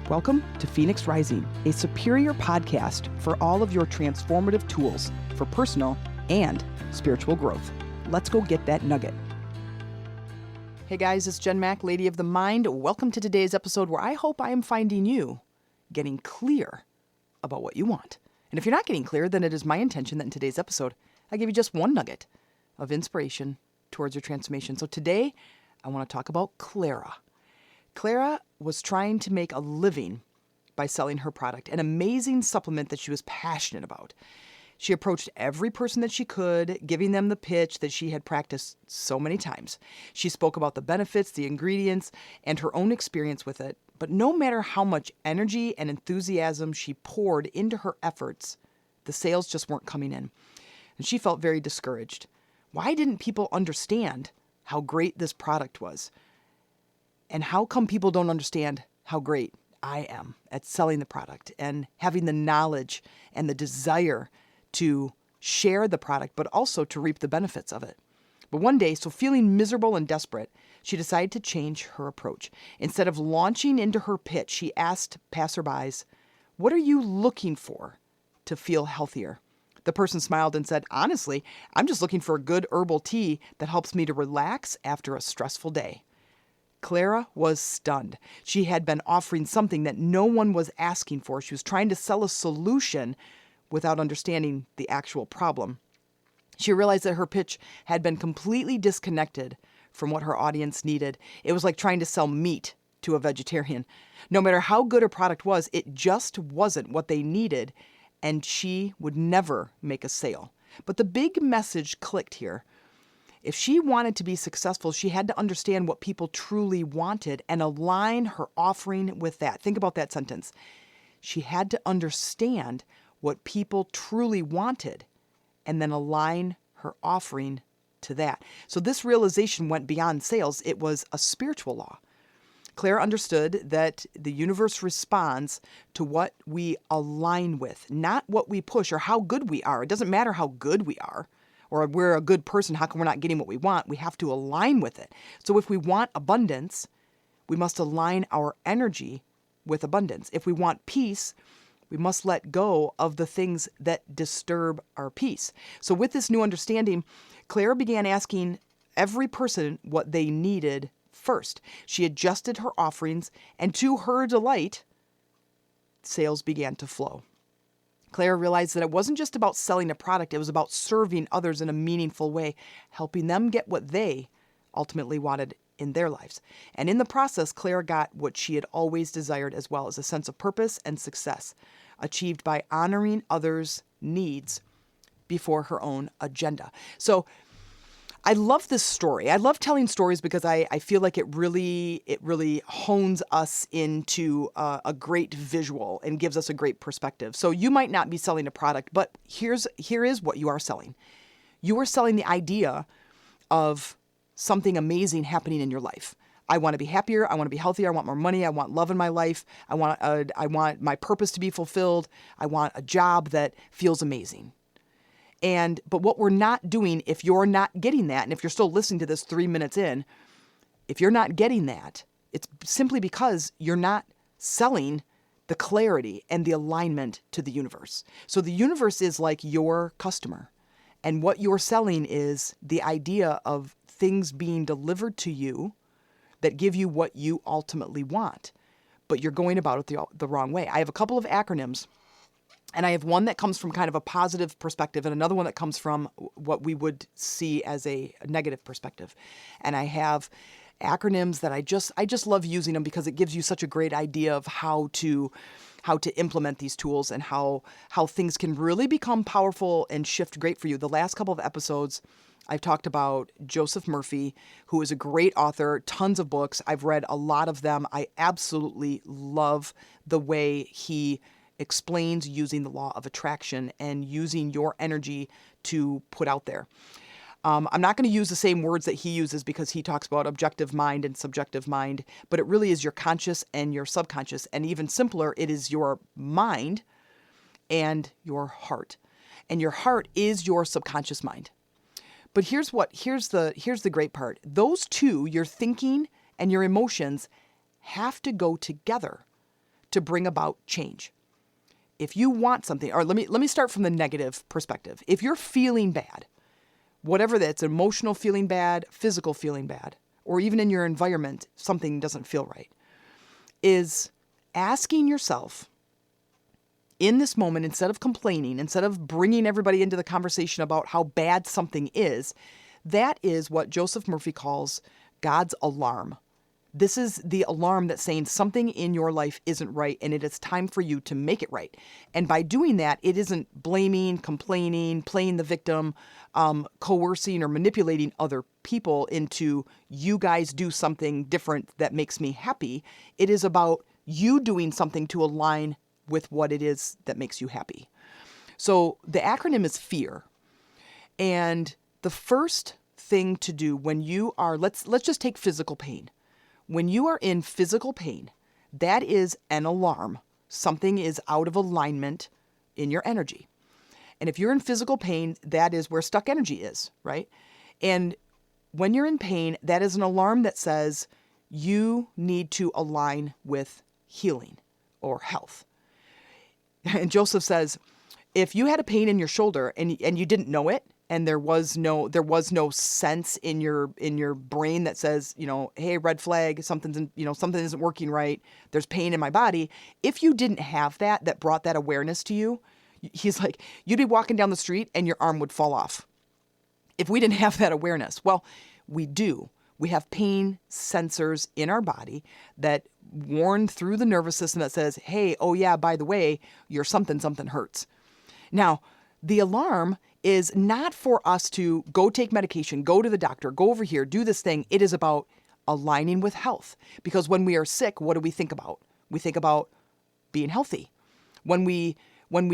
Welcome to Phoenix Rising, a superior podcast for all of your transformative tools for personal and spiritual growth. Let's go get that nugget. Hey guys, it's Jen Mack, Lady of the Mind. Welcome to today's episode where I hope I am finding you getting clear about what you want. And if you're not getting clear, then it is my intention that in today's episode, I give you just one nugget of inspiration towards your transformation. So today, I want to talk about Clara. Clara was trying to make a living by selling her product, an amazing supplement that she was passionate about. She approached every person that she could, giving them the pitch that she had practiced so many times. She spoke about the benefits, the ingredients, and her own experience with it. But no matter how much energy and enthusiasm she poured into her efforts, the sales just weren't coming in. And she felt very discouraged. Why didn't people understand how great this product was? And how come people don't understand how great I am at selling the product and having the knowledge and the desire to share the product, but also to reap the benefits of it? But one day, so feeling miserable and desperate, she decided to change her approach. Instead of launching into her pitch, she asked passerbys, "What are you looking for to feel healthier?" The person smiled and said, "Honestly, I'm just looking for a good herbal tea that helps me to relax after a stressful day." Clara was stunned. She had been offering something that no one was asking for. She was trying to sell a solution without understanding the actual problem. She realized that her pitch had been completely disconnected from what her audience needed. It was like trying to sell meat to a vegetarian. No matter how good her product was, it just wasn't what they needed, and she would never make a sale. But the big message clicked here. If she wanted to be successful, she had to understand what people truly wanted and align her offering with that. Think about that sentence. She had to understand what people truly wanted and then align her offering to that. So this realization went beyond sales. It was a spiritual law. Claire understood that the universe responds to what we align with, not what we push or how good we are. It doesn't matter how good we are. Or we're a good person, how come we're not getting what we want? We have to align with it. So if we want abundance, we must align our energy with abundance. If we want peace, we must let go of the things that disturb our peace. So with this new understanding, Claire began asking every person what they needed first. She adjusted her offerings, and to her delight, sales began to flow. Claire realized that it wasn't just about selling a product, it was about serving others in a meaningful way, helping them get what they ultimately wanted in their lives. And in the process, Claire got what she had always desired as well, as a sense of purpose and success, achieved by honoring others' needs before her own agenda. So I love this story. I love telling stories because I feel like it really hones us into a great visual and gives us a great perspective. So you might not be selling a product, but here is what you are selling. You are selling the idea of something amazing happening in your life. I want to be happier. I want to be healthier. I want more money. I want love in my life. I want my purpose to be fulfilled. I want a job that feels amazing. But what we're not doing, if you're not getting that, and if you're still listening to this 3 minutes in, if you're not getting that, it's simply because you're not selling the clarity and the alignment to the universe. So the universe is like your customer. And what you're selling is the idea of things being delivered to you that give you what you ultimately want. But you're going about it the wrong way. I have a couple of acronyms. And I have one that comes from kind of a positive perspective and another one that comes from what we would see as a negative perspective. And I have acronyms that I just love using them because it gives you such a great idea of how to implement these tools and how things can really become powerful and shift great for you. The last couple of episodes, I've talked about Joseph Murphy, who is a great author, tons of books. I've read a lot of them. I absolutely love the way he explains using the law of attraction and using your energy to put out there. I'm not going to use the same words that he uses because he talks about objective mind and subjective mind, but it really is your conscious and your subconscious. And even simpler, it is your mind and your heart. And your heart is your subconscious mind. But here's the great part. Those two, your thinking and your emotions, have to go together to bring about change. If you want something, or let me start from the negative perspective. If you're feeling bad, whatever that's emotional feeling bad, physical feeling bad, or even in your environment, something doesn't feel right, is asking yourself in this moment, instead of complaining, instead of bringing everybody into the conversation about how bad something is, that is what Joseph Murphy calls God's alarm. This is the alarm that's saying something in your life isn't right and it is time for you to make it right. And by doing that, it isn't blaming, complaining, playing the victim, coercing or manipulating other people into you guys do something different that makes me happy. It is about you doing something to align with what it is that makes you happy. So the acronym is FEAR. And the first thing to do when you are, let's just take physical pain. When you are in physical pain, that is an alarm. Something is out of alignment in your energy. And if you're in physical pain, that is where stuck energy is, right? And when you're in pain, that is an alarm that says you need to align with healing or health. And Joseph says, if you had a pain in your shoulder and you didn't know it, and there was no sense in your brain that says, hey, red flag, something isn't working right. There's pain in my body. If you didn't have that brought that awareness to you, he's like, you'd be walking down the street and your arm would fall off. If we didn't have that awareness, well, we do. We have pain sensors in our body that warn through the nervous system that says, hey, oh yeah, by the way, your something hurts. Now, the alarm is not for us to go take medication, go to the doctor, go over here, do this thing. It is about aligning with health. Because when we are sick, what do we think about? We think about being healthy. When we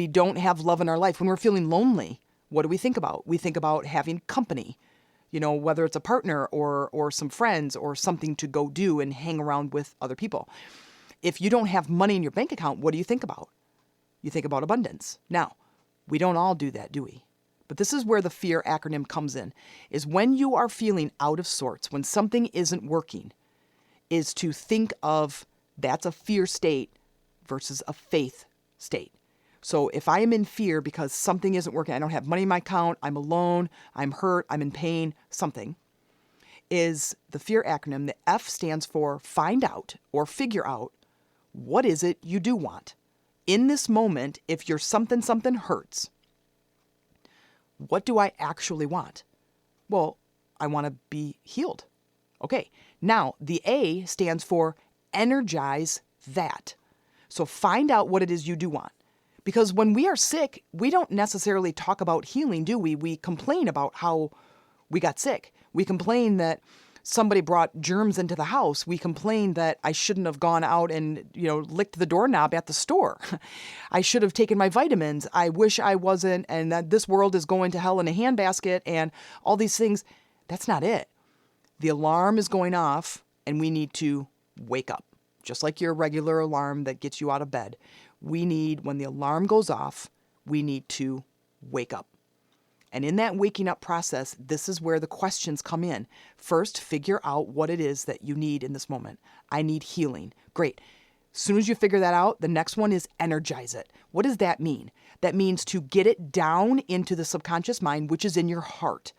don't have love in our life, when we're feeling lonely, what do we think about? We think about having company, whether it's a partner or some friends or something to go do and hang around with other people. If you don't have money in your bank account, what do you think about? You think about abundance. Now, we don't all do that, do we? But this is where the FEAR acronym comes in, is when you are feeling out of sorts, when something isn't working, is to think of that's a fear state versus a faith state. So if I am in fear because something isn't working, I don't have money in my account, I'm alone, I'm hurt, I'm in pain, something, is the FEAR acronym. The F stands for find out or figure out what is it you do want. In this moment, if your something hurts, what do I actually want? Well, I want to be healed. Okay, now the A stands for energize that. So find out what it is you do want. Because when we are sick, we don't necessarily talk about healing, do we? We complain about how we got sick. We complain that somebody brought germs into the house. We complain that I shouldn't have gone out and, licked the doorknob at the store. I should have taken my vitamins. I wish I wasn't, and that this world is going to hell in a handbasket and all these things. That's not it. The alarm is going off and we need to wake up. Just like your regular alarm that gets you out of bed. When the alarm goes off, we need to wake up. And in that waking up process, this is where the questions come in. First, figure out what it is that you need in this moment. I need healing. Great. As soon as you figure that out, the next one is energize it. What does that mean? That means to get it down into the subconscious mind, which is in your heart.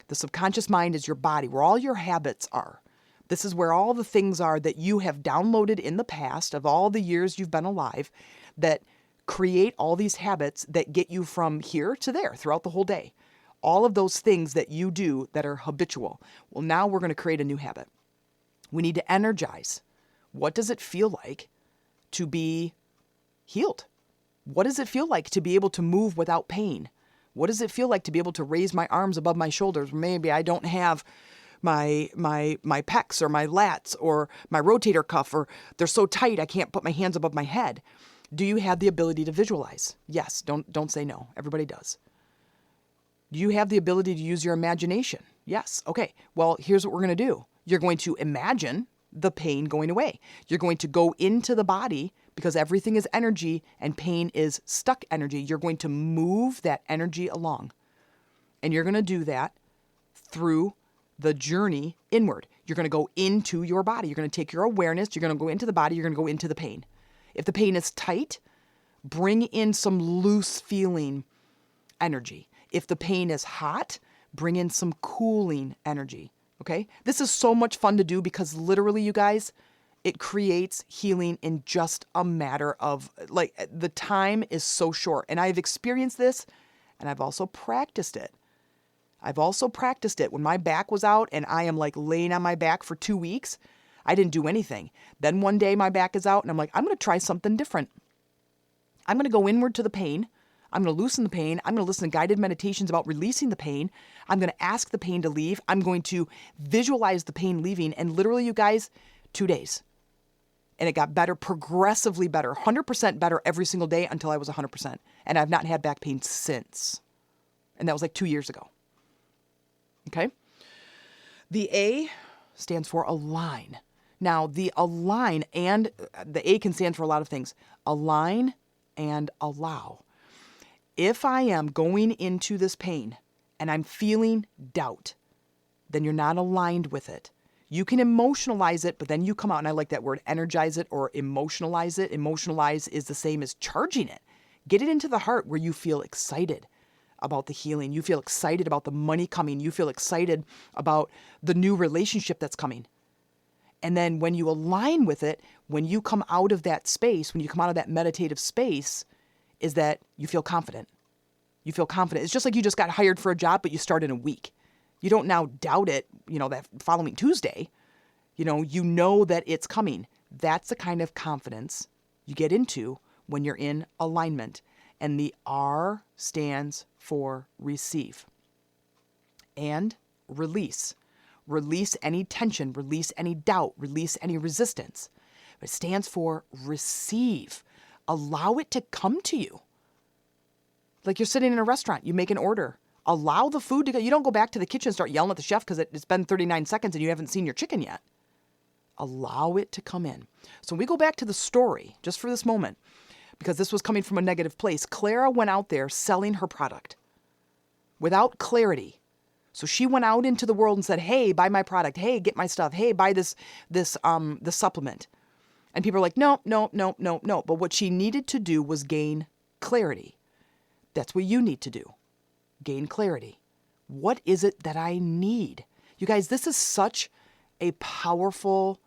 The subconscious mind is your body, where all your habits are. This is where all the things are that you have downloaded in the past of all the years you've been alive that create all these habits that get you from here to there throughout the whole day. All of those things that you do that are habitual. Well, now we're going to create a new habit. We need to energize. What does it feel like to be healed? What does it feel like to be able to move without pain? What does it feel like to be able to raise my arms above my shoulders? Maybe I don't have my pecs or my lats or my rotator cuff, or they're so tight I can't put my hands above my head. Do you have the ability to visualize? Yes, don't say no. Everybody does. Do you have the ability to use your imagination? Yes. Okay, well, here's what we're going to do. You're going to imagine the pain going away. You're going to go into the body because everything is energy and pain is stuck energy. You're going to move that energy along. And you're going to do that through the journey inward. You're going to go into your body. You're going to take your awareness. You're going to go into the body. You're going to go into the pain. If the pain is tight, bring in some loose feeling energy. If the pain is hot, bring in some cooling energy. Okay? This is so much fun to do because literally, you guys, it creates healing in just a matter of, like, the time is so short. And I've experienced this, and I've also practiced it. When my back was out and I am like laying on my back for 2 weeks. I didn't do anything. Then one day my back is out and I'm like, I'm going to try something different. I'm going to go inward to the pain. I'm going to loosen the pain. I'm going to listen to guided meditations about releasing the pain. I'm going to ask the pain to leave. I'm going to visualize the pain leaving. And literally, you guys, 2 days. And it got better, progressively better, 100% better every single day until I was 100%. And I've not had back pain since. And that was like 2 years ago. Okay? The A stands for align. Now, the align and the A can stand for a lot of things. Align and allow. If I am going into this pain and I'm feeling doubt, then you're not aligned with it. You can emotionalize it, but then you come out, and I like that word, energize it or emotionalize it. Emotionalize is the same as charging it. Get it into the heart where you feel excited about the healing. You feel excited about the money coming. You feel excited about the new relationship that's coming. And then when you align with it, when you come out of that space, when you come out of that meditative space, is that you feel confident. You feel confident. It's just like you just got hired for a job, but you start in a week. You don't now doubt it, that following Tuesday. You know that it's coming. That's the kind of confidence you get into when you're in alignment. And the R stands for receive. And release. Release any tension, release any doubt, release any resistance. It stands for receive. Allow it to come to you. Like you're sitting in a restaurant, you make an order. Allow the food to go. You don't go back to the kitchen and start yelling at the chef because it's been 39 seconds and you haven't seen your chicken yet. Allow it to come in. So we go back to the story just for this moment because this was coming from a negative place. Clara went out there selling her product without clarity. So she went out into the world and said, hey, buy my product. Hey, get my stuff. Hey, buy this supplement. And people are like, no. But what she needed to do was gain clarity. That's what you need to do. Gain clarity. What is it that I need? You guys, this is such a powerful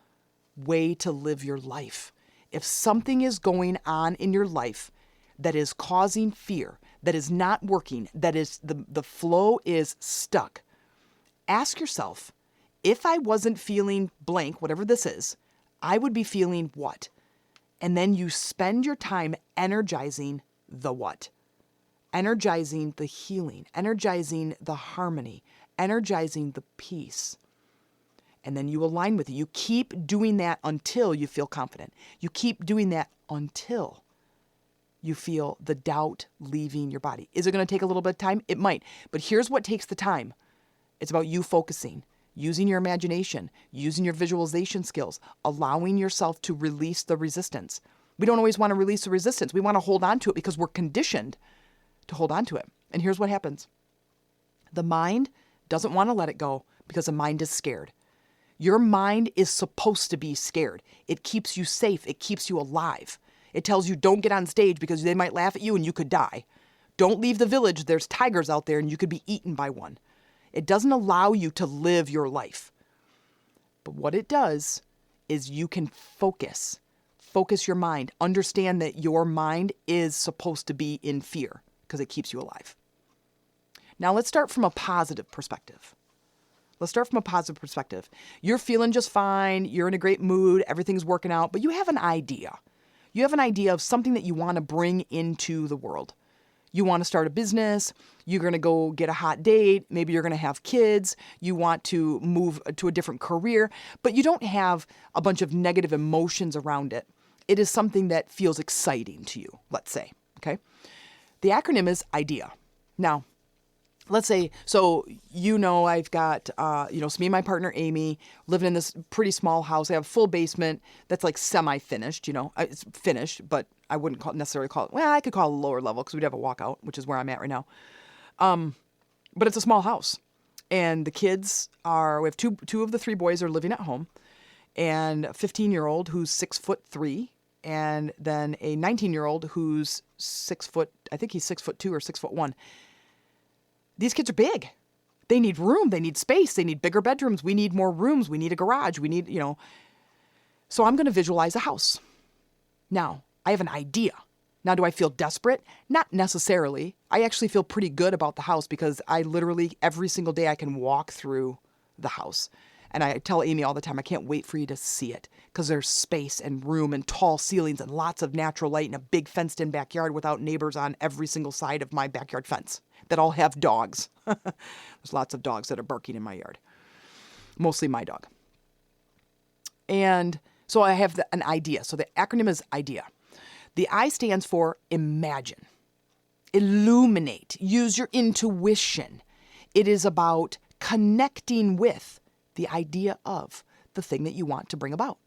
way to live your life. If something is going on in your life that is causing fear, that is not working, that is the flow is stuck, ask yourself, if I wasn't feeling blank, whatever this is, I would be feeling what? And then you spend your time energizing the what? Energizing the healing, energizing the harmony, energizing the peace. And then you align with it. You keep doing that until you feel confident. You keep doing that until you feel the doubt leaving your body. Is it going to take a little bit of time? It might. But here's what takes the time. It's about you focusing, using your imagination, using your visualization skills, allowing yourself to release the resistance. We don't always want to release the resistance. We want to hold on to it because we're conditioned to hold on to it. And here's what happens. The mind doesn't want to let it go because the mind is scared. Your mind is supposed to be scared. It keeps you safe. It keeps you alive. It tells you don't get on stage because they might laugh at you and you could die. Don't leave the village. There's tigers out there and you could be eaten by one. It doesn't allow you to live your life. But what it does is you can focus your mind. Understand that your mind is supposed to be in fear because it keeps you alive. Now let's start from a positive perspective. You're feeling just fine. You're in a great mood. Everything's working out, but you have an idea. You have an idea of something that you want to bring into the world. You want to start a business. You're going to go get a hot date. Maybe you're going to have kids. You want to move to a different career, but you don't have a bunch of negative emotions around it. It is something that feels exciting to you, let's say, okay? The acronym is IDEA. Now, let's say, I've got, it's me and my partner, Amy, living in this pretty small house. I have a full basement that's like semi-finished, it's finished, but I wouldn't necessarily call it, I could call it a lower level because we'd have a walkout, which is where I'm at right now. But it's a small house and the kids we have two of the three boys are living at home and a 15-year-old who's 6'3" and then a 19-year-old who's 6 foot, I think he's 6'2" or 6'1". These kids are big. They need room. They need space. They need bigger bedrooms. We need more rooms. We need a garage. We need, So I'm going to visualize a house. Now, I have an idea. Now, do I feel desperate? Not necessarily. I actually feel pretty good about the house because I literally, every single day, I can walk through the house. And I tell Amy all the time, I can't wait for you to see it because there's space and room and tall ceilings and lots of natural light and a big fenced-in backyard without neighbors on every single side of my backyard fence that all have dogs. There's lots of dogs that are barking in my yard. Mostly my dog. And so I have an idea. So the acronym is IDEA. The I stands for imagine, illuminate, use your intuition. It is about connecting with the idea of the thing that you want to bring about.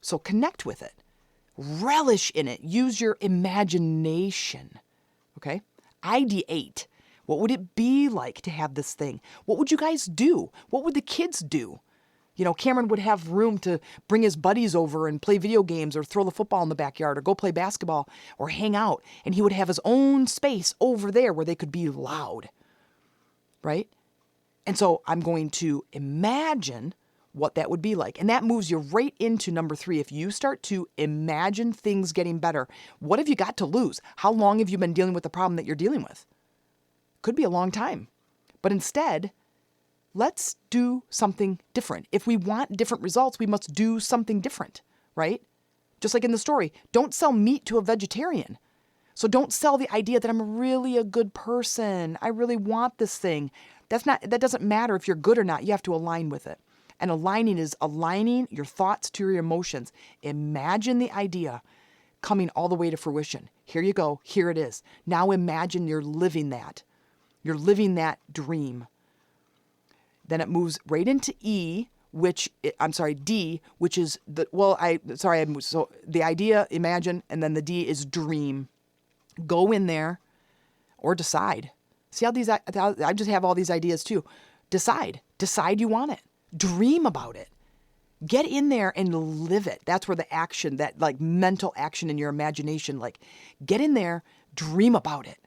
So connect with it, relish in it, use your imagination, okay? Ideate. What would it be like to have this thing? What would you guys do? What would the kids do? Cameron would have room to bring his buddies over and play video games or throw the football in the backyard or go play basketball or hang out. And he would have his own space over there where they could be loud, right? And so I'm going to imagine what that would be like. And that moves you right into number 3. If you start to imagine things getting better, what have you got to lose? How long have you been dealing with the problem that you're dealing with? Could be a long time. But instead, let's do something different. If we want different results, we must do something different, right? Just like in the story, don't sell meat to a vegetarian. So don't sell the idea that I'm really a good person. I really want this thing. That doesn't matter if you're good or not. You have to align with it. And aligning is aligning your thoughts to your emotions. Imagine the idea coming all the way to fruition. Here you go. Here it is. Now imagine you're living that. You're living that dream. Then it moves right into D, which is so the idea, imagine, and then the D is dream. Go in there or decide. See how I just have all these ideas too. Decide you want it. Dream about it. Get in there and live it. That's where the action, that like mental action in your imagination, like get in there, dream about it.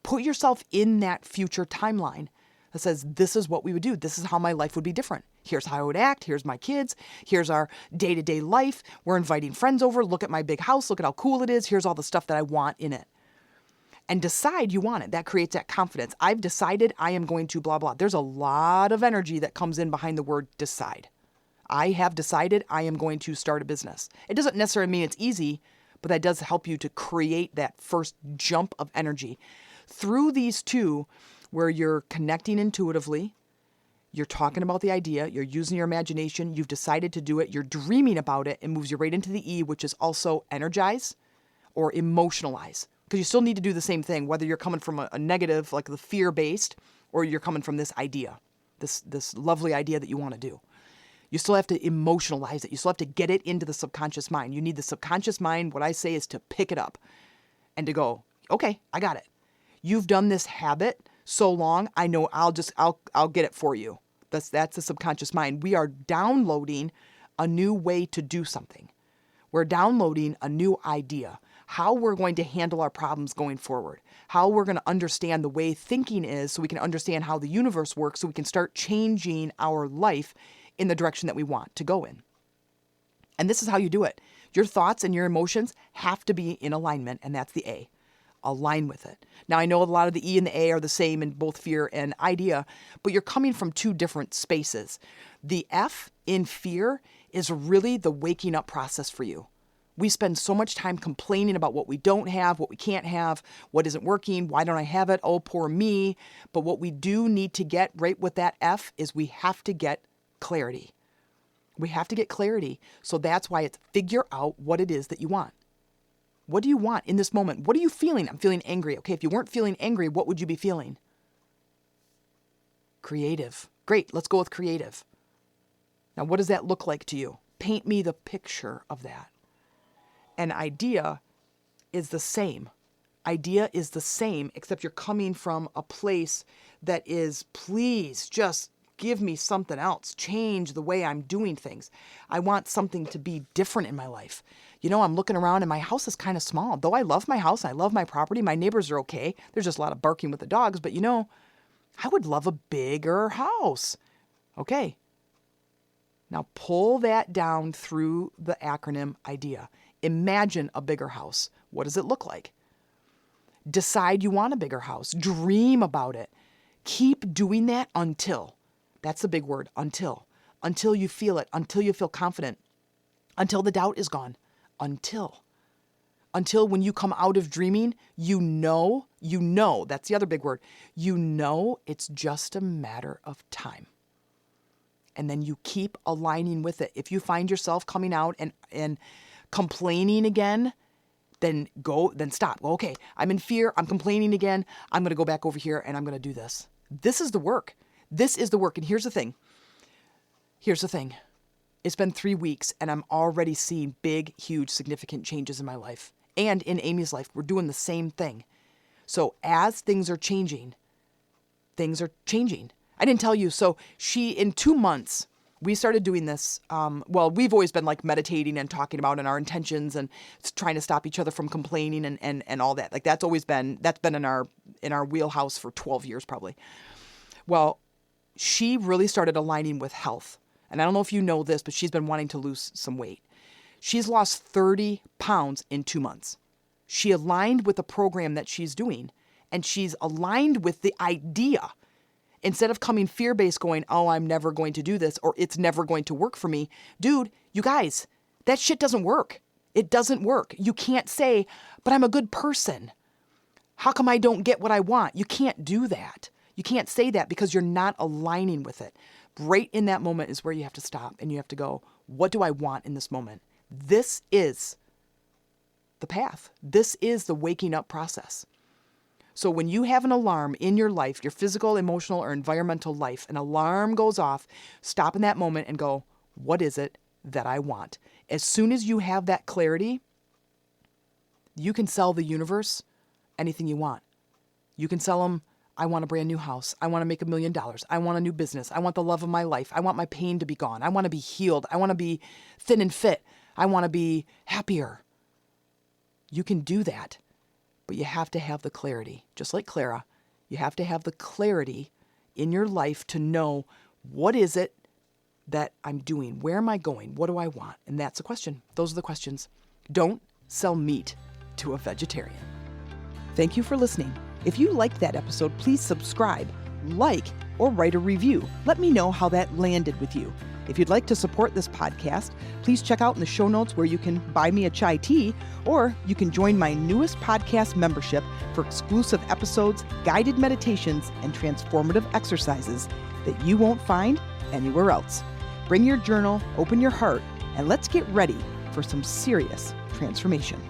Put yourself in that future timeline that says, this is what we would do. This is how my life would be different. Here's how I would act. Here's my kids. Here's our day-to-day life. We're inviting friends over. Look at my big house. Look at how cool it is. Here's all the stuff that I want in it. And decide you want it. That creates that confidence. I've decided I am going to blah, blah. There's a lot of energy that comes in behind the word decide. I have decided I am going to start a business. It doesn't necessarily mean it's easy, but that does help you to create that first jump of energy. Through these two, where you're connecting intuitively, you're talking about the idea, you're using your imagination, you've decided to do it, you're dreaming about it, it moves you right into the E, which is also energize or emotionalize. Because you still need to do the same thing, whether you're coming from a negative, like the fear-based, or you're coming from this idea, this lovely idea that you want to do. You still have to emotionalize it. You still have to get it into the subconscious mind. You need the subconscious mind, what I say is to pick it up and to go, okay, I got it. You've done this habit so long, I know I'll get it for you. That's the subconscious mind. We are downloading a new way to do something. We're downloading a new idea, how we're going to handle our problems going forward, how we're going to understand the way thinking is so we can understand how the universe works so we can start changing our life in the direction that we want to go in. And this is how you do it. Your thoughts and your emotions have to be in alignment, and that's the A. Align with it. Now, I know a lot of the E and the A are the same in both fear and idea, but you're coming from two different spaces. The F in fear is really the waking up process for you. We spend so much time complaining about what we don't have, what we can't have, what isn't working, why don't I have it, oh, poor me. But what we do need to get right with that F is we have to get clarity. We have to get clarity. So that's why it's figure out what it is that you want. What do you want in this moment? What are you feeling? I'm feeling angry. Okay, if you weren't feeling angry, what would you be feeling? Creative. Great, let's go with creative. Now, what does that look like to you? Paint me the picture of that. An idea is the same. Idea is the same, except you're coming from a place that is, please, just Give me something else. Change the way I'm doing things. I want something to be different in my life. I'm looking around and my house is kind of small. Though I love my house, I love my property, my neighbors are okay. There's just a lot of barking with the dogs, but I would love a bigger house. Okay. Now pull that down through the acronym idea. Imagine a bigger house. What does it look like? Decide you want a bigger house. Dream about it. Keep doing that until. That's the big word, until. Until you feel it, until you feel confident, until the doubt is gone. Until when you come out of dreaming, you know, that's the other big word. It's just a matter of time. And then you keep aligning with it. If you find yourself coming out and complaining again, then stop. Go, okay, I'm in fear. I'm complaining again. I'm going to go back over here and I'm going to do this. This is the work. And here's the thing. It's been 3 weeks and I'm already seeing big, huge, significant changes in my life and in Amy's life. We're doing the same thing. So as things are changing. I didn't tell you. So in 2 months, we started doing this. We've always been like meditating and talking about our intentions and trying to stop each other from complaining and all that. Like that's been in our wheelhouse for 12 years probably. Well, she really started aligning with health. And I don't know if you know this, but she's been wanting to lose some weight. She's lost 30 pounds in 2 months. She aligned with the program that she's doing, and she's aligned with the idea. Instead of coming fear-based going, oh, I'm never going to do this, or it's never going to work for me. Dude, you guys, that shit doesn't work. It doesn't work. You can't say, but I'm a good person. How come I don't get what I want? You can't do that. You can't say that because you're not aligning with it. Right in that moment is where you have to stop and you have to go, what do I want in this moment? This is the path. This is the waking up process. So when you have an alarm in your life, your physical, emotional, or environmental life, an alarm goes off, stop in that moment and go, what is it that I want? As soon as you have that clarity, you can sell the universe anything you want. You can sell them, I want a brand new house. I want to make $1 million. I want a new business. I want the love of my life. I want my pain to be gone. I want to be healed. I want to be thin and fit. I want to be happier. You can do that, but you have to have the clarity. Just like Clara, you have to have the clarity in your life to know what is it that I'm doing? Where am I going? What do I want? And that's the question. Those are the questions. Don't sell meat to a vegetarian. Thank you for listening. If you liked that episode, please subscribe, like, or write a review. Let me know how that landed with you. If you'd like to support this podcast, please check out in the show notes where you can buy me a chai tea, or you can join my newest podcast membership for exclusive episodes, guided meditations, and transformative exercises that you won't find anywhere else. Bring your journal, open your heart, and let's get ready for some serious transformation.